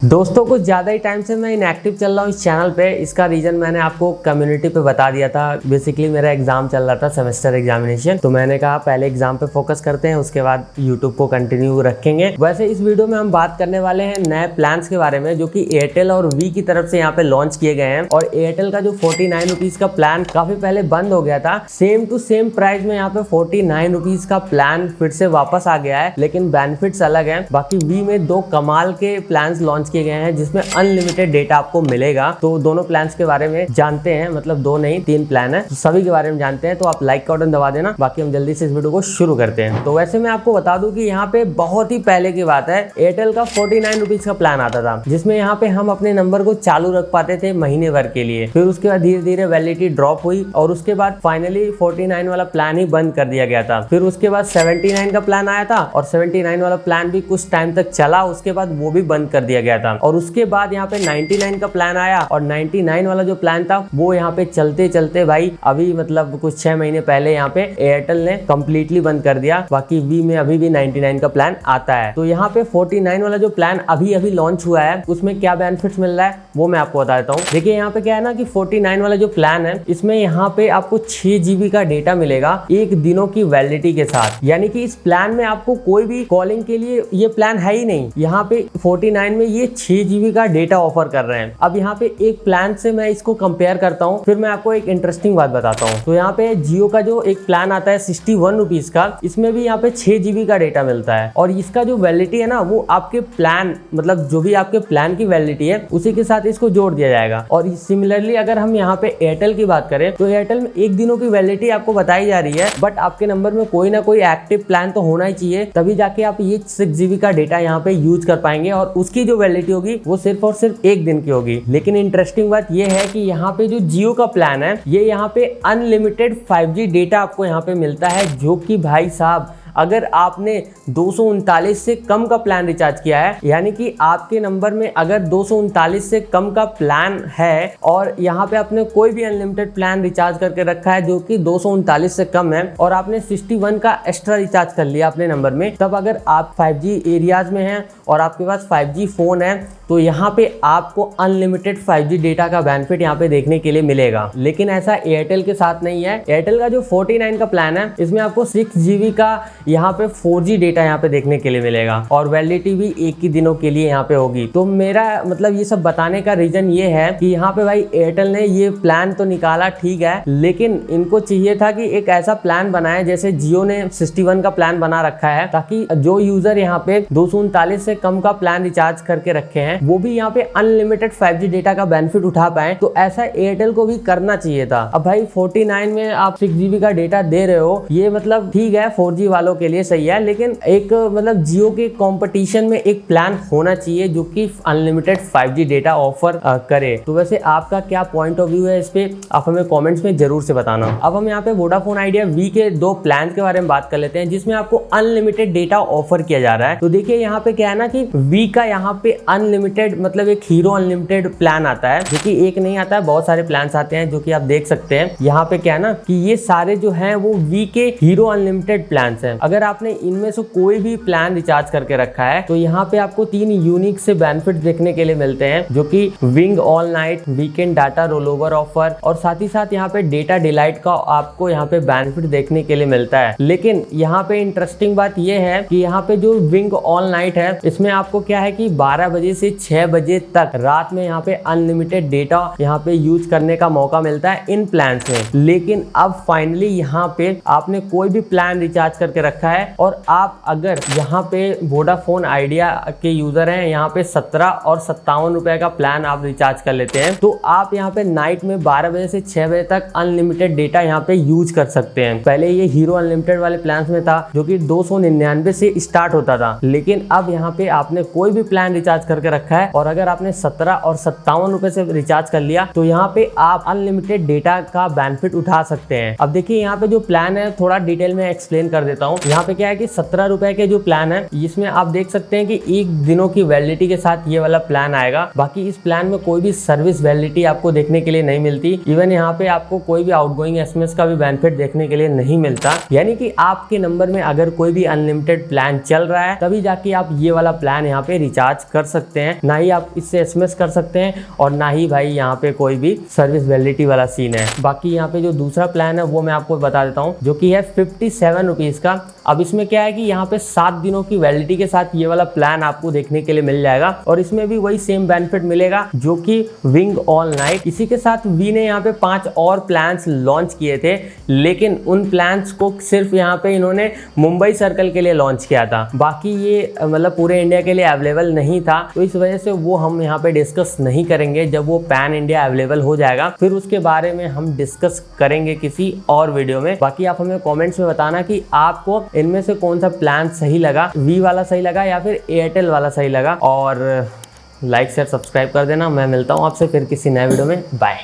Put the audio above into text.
दोस्तों कुछ ज़्यादा ही टाइम से मैं इनएक्टिव चल रहा हूँ इस चैनल पे। इसका रीज़न मैंने आपको कम्युनिटी पे बता दिया था। बेसिकली मेरा एग्ज़ाम चल रहा था, सेमेस्टर एग्जामिनेशन, तो मैंने कहा पहले एग्ज़ाम पे फोकस करते हैं, उसके बाद यूट्यूब को कंटिन्यू रखेंगे। वैसे इस वीडियो में हम बात करने वाले हैं नए प्लान्स के बारे में जो कि एयरटेल और वी की तरफ से यहाँ पे लॉन्च किए गए हैं। और एयरटेल का जो 49 रुपीज़ का प्लान काफ़ी पहले बंद हो गया था, सेम टू सेम प्राइस में यहाँ पे 49 रुपीज़ का प्लान फिर से वापस आ गया है, लेकिन बेनिफिट्स अलग हैं। बाकी वी में दो कमाल के प्लान्स लॉन्च किए गए हैं जिसमें अनलिमिटेड डेटा आपको मिलेगा। तो दोनों प्लान्स के बारे में जानते हैं, मतलब दो नहीं 3 प्लान है, तो सभी के बारे में जानते हैं। तो आप लाइक का बटन दबा देना। बाकी हम जल्दी से इस वीडियो को शुरू करते हैं। तो वैसे मैं आपको बता दूं कि यहाँ पे बहुत ही पहले की बात है, एयरटेल का 49 रुपीज़ का प्लान आता था जिसमें यहाँ पे हम अपने नंबर को चालू रख पाते थे महीने भर के लिए। फिर उसके बाद धीरे धीरे वैलिडिटी ड्रॉप हुई और उसके बाद फाइनली 49 वाला प्लान ही बंद कर दिया गया था। फिर उसके बाद 79 का प्लान आया था और 79 वाला प्लान भी कुछ टाइम तक चला, उसके बाद वो भी बंद कर दिया गया था। और उसके बाद यहाँ पे 99 का प्लान आया और 99 वाला जो प्लान था वो यहाँ पे चलते चलते भाई अभी मतलब कुछ 6 महीने पहले यहाँ पे एयरटेल ने कंप्लीटली बंद कर दिया। बाकी वी में अभी भी 99 का प्लान आता है। तो यहाँ पे 49 वाला जो प्लान अभी अभी लॉन्च हुआ है उसमें क्या बेनिफिट्स मिल रहा है वो मैं आपको बता देता हूँ। देखिए यहाँ पे क्या है ना कि 49 वाला जो प्लान है इसमें यहाँ पे आपको 6 GB का डेटा मिलेगा 1 दिनों की वैलिडिटी के साथ। यानी कि इस प्लान में आपको कोई भी कॉलिंग के लिए ये प्लान है ही नहीं। यहाँ पे 49 में ये 6 GB का डेटा ऑफर कर रहे हैं। अब यहाँ पे एक प्लान से मैं इसको कंपेयर करता हूँ, फिर मैं आपको एक इंटरेस्टिंग बात बताता हूँ। तो यहाँ पे जियो का जो एक प्लान आता है 61 रुपीज़ का, इसमें भी यहाँ पे 6 GB का डेटा मिलता है और इसका जो वैलिडिटी है ना वो आपके प्लान मतलब जो भी आपके प्लान की वैलिडिटी है उसी के साथ इसको जोड़ दिया जाएगा। और सिमिलरली अगर हम यहाँ पे एयरटेल की बात करें तो एयरटेल में 1 दिनों की वैलिडिटी आपको बताई जा रही है, बट आपके नंबर में कोई ना कोई एक्टिव प्लान तो होना ही चाहिए, तभी जाके आप ये 6 GB का डेटा यहाँ पे यूज कर पाएंगे और उसकी जो वैलिडिटी होगी वो सिर्फ और सिर्फ 1 दिन की होगी। लेकिन इंटरेस्टिंग बात ये है कि यहाँ पे जो जियो का प्लान है ये यहाँ पे अनलिमिटेड 5G डेटा आपको यहाँ पे मिलता है, जो कि भाई साहब अगर आपने 239 से कम का प्लान रिचार्ज किया है, यानी कि आपके नंबर में अगर 239 से कम का प्लान है और यहाँ पे आपने कोई भी अनलिमिटेड प्लान रिचार्ज करके रखा है जो कि 239 से कम है और आपने 61 का एक्स्ट्रा रिचार्ज कर लिया अपने नंबर में, तब अगर आप 5G एरियाज में हैं और आपके पास 5G फोन है तो यहाँ पे आपको अनलिमिटेड 5G डेटा का बेनिफिट यहाँ पे देखने के लिए मिलेगा। लेकिन ऐसा एयरटेल के साथ नहीं है। एयरटेल का जो 49 का प्लान है इसमें आपको 6 GB का यहाँ पे 4G डेटा यहाँ पे देखने के लिए मिलेगा और वैलिडिटी भी 1 ही दिनों के लिए यहाँ पे होगी। तो मेरा मतलब ये सब बताने का रीजन ये है कि यहाँ पे भाई एयरटेल ने ये प्लान तो निकाला ठीक है, लेकिन इनको चाहिए था कि एक ऐसा प्लान बनाए जैसे जियो ने 61 का प्लान बना रखा है, ताकि जो यूजर यहाँ पे 239 से कम का प्लान रिचार्ज करके रखे हैं वो भी यहाँ पे अनलिमिटेड 5G डेटा का बेनिफिट उठा पाए। तो ऐसा एयरटेल को भी करना चाहिए था। अब भाई 49 में आप 6 GB का डेटा दे रहे हो, ये मतलब ठीक है 4G वालों के लिए सही है, लेकिन एक मतलब जियो के कंपटीशन में एक प्लान होना चाहिए जो कि अनलिमिटेड 5G डेटा ऑफर करे। तो वैसे आपका क्या पॉइंट ऑफ व्यू है इस पे, आप हमें कमेंट्स में जरूर से बताना। अब हम यहाँ पे वोडाफोन आइडिया वी के 2 प्लान के बारे में बात कर लेते हैं जिसमें आपको अनलिमिटेड डेटा ऑफर किया जा रहा है। तो देखिए यहाँ पे क्या है ना कि वी का यहाँ पे अनलिमिटेड मतलब एक हीरो अनलिमिटेड प्लान आता है, जो कि एक नहीं आता है, बहुत सारे प्लान आते हैं जो कि आप देख सकते हैं। यहाँ पे क्या है ना कि ये सारे जो हैं वो वी के हीरो अनलिमिटेड प्लान हैं। अगर आपने इनमें से कोई भी प्लान रिचार्ज करके रखा है तो यहाँ पे आपको 3 यूनिक से बेनिफिट देखने के लिए मिलते हैं, जो कि wing all night, weekend data roll over offer और साथ ही साथ यहाँ पे डेटा डिलाइट का आपको यहाँ पे बेनिफिट देखने के लिए मिलता है। लेकिन यहाँ पे इंटरेस्टिंग बात ये है कि यहाँ पे जो विंग ऑल नाइट है इसमें आपको क्या है कि 12 बजे से 6 बजे तक रात में यहाँ पे अनलिमिटेड डेटा यहाँ पे यूज करने का मौका मिलता है इन प्लान में। लेकिन अब फाइनली यहाँ पे आपने कोई भी प्लान रिचार्ज करके रखा है और आप अगर यहाँ पे वोडाफोन आइडिया के यूजर हैं, यहाँ पे 17 और 57 रुपए का प्लान आप रिचार्ज कर लेते हैं तो आप यहाँ पे नाइट में 12 बजे से 6 बजे तक अनलिमिटेड डेटा यहाँ पे यूज कर सकते हैं। पहले ये हीरो अनलिमिटेड वाले प्लान में था जो कि 299 से स्टार्ट होता था, लेकिन अब यहाँ पे आपने कोई भी प्लान रिचार्ज करके रखा है और अगर आपने 17 और 57 रुपए से रिचार्ज कर लिया तो यहाँ पे आप अनलिमिटेड डेटा का बेनिफिट उठा सकते हैं। अब देखिए यहाँ पे जो प्लान है थोड़ा डिटेल में एक्सप्लेन कर देता हूँ। हूँ। यहाँ पे क्या है कि 17 रुपए के जो प्लान है इसमें आप देख सकते हैं कि 1 दिनों की वैलिडिटी के साथ ये वाला प्लान आएगा। बाकी इस प्लान में कोई भी सर्विस वैलिडिटी आपको देखने के लिए नहीं मिलती। इवन यहाँ पे आपको कोई भी आउटगोइंग एसएमएस का भी बेनिफिट देखने के लिए नहीं मिलता। यानी कि आपके नंबर में अगर कोई भी अनलिमिटेड प्लान चल रहा है तभी जाके आप ये वाला प्लान यहाँ पे रिचार्ज कर सकते हैं, ना ही आप इससे एसएमएस कर सकते हैं और ना ही भाई यहाँ पे कोई भी सर्विस वैलिडिटी वाला सीन है। बाकी यहाँ पे जो दूसरा प्लान है वो मैं आपको बता देता हूँ, जो कि है 57 रुपीज़ का। अब इसमें क्या है कि यहाँ पे 7 दिनों की वैलिडिटी के साथ ये वाला प्लान आपको देखने के लिए मिल जाएगा और इसमें भी वही सेम बेनिफिट मिलेगा जो कि विंग ऑल नाइट। इसी के साथ वी ने यहाँ पे 5 और प्लान्स लॉन्च किए थे, लेकिन उन प्लान्स को सिर्फ यहाँ पे इन्होंने मुंबई सर्कल के लिए लॉन्च किया था। बाकी ये मतलब पूरे इंडिया के लिए अवेलेबल नहीं था, तो इस वजह से वो हम यहाँ पे डिस्कस नहीं करेंगे। जब वो पैन इंडिया अवेलेबल हो जाएगा फिर उसके बारे में हम डिस्कस करेंगे किसी और वीडियो में। बाकी आप हमें कमेंट्स में बताना कि आपको इनमें से कौन सा प्लान सही लगा, वी वाला सही लगा या फिर एयरटेल वाला सही लगा। और लाइक शेयर सब्सक्राइब कर देना। मैं मिलता हूँ आपसे फिर किसी नए वीडियो में। बाय।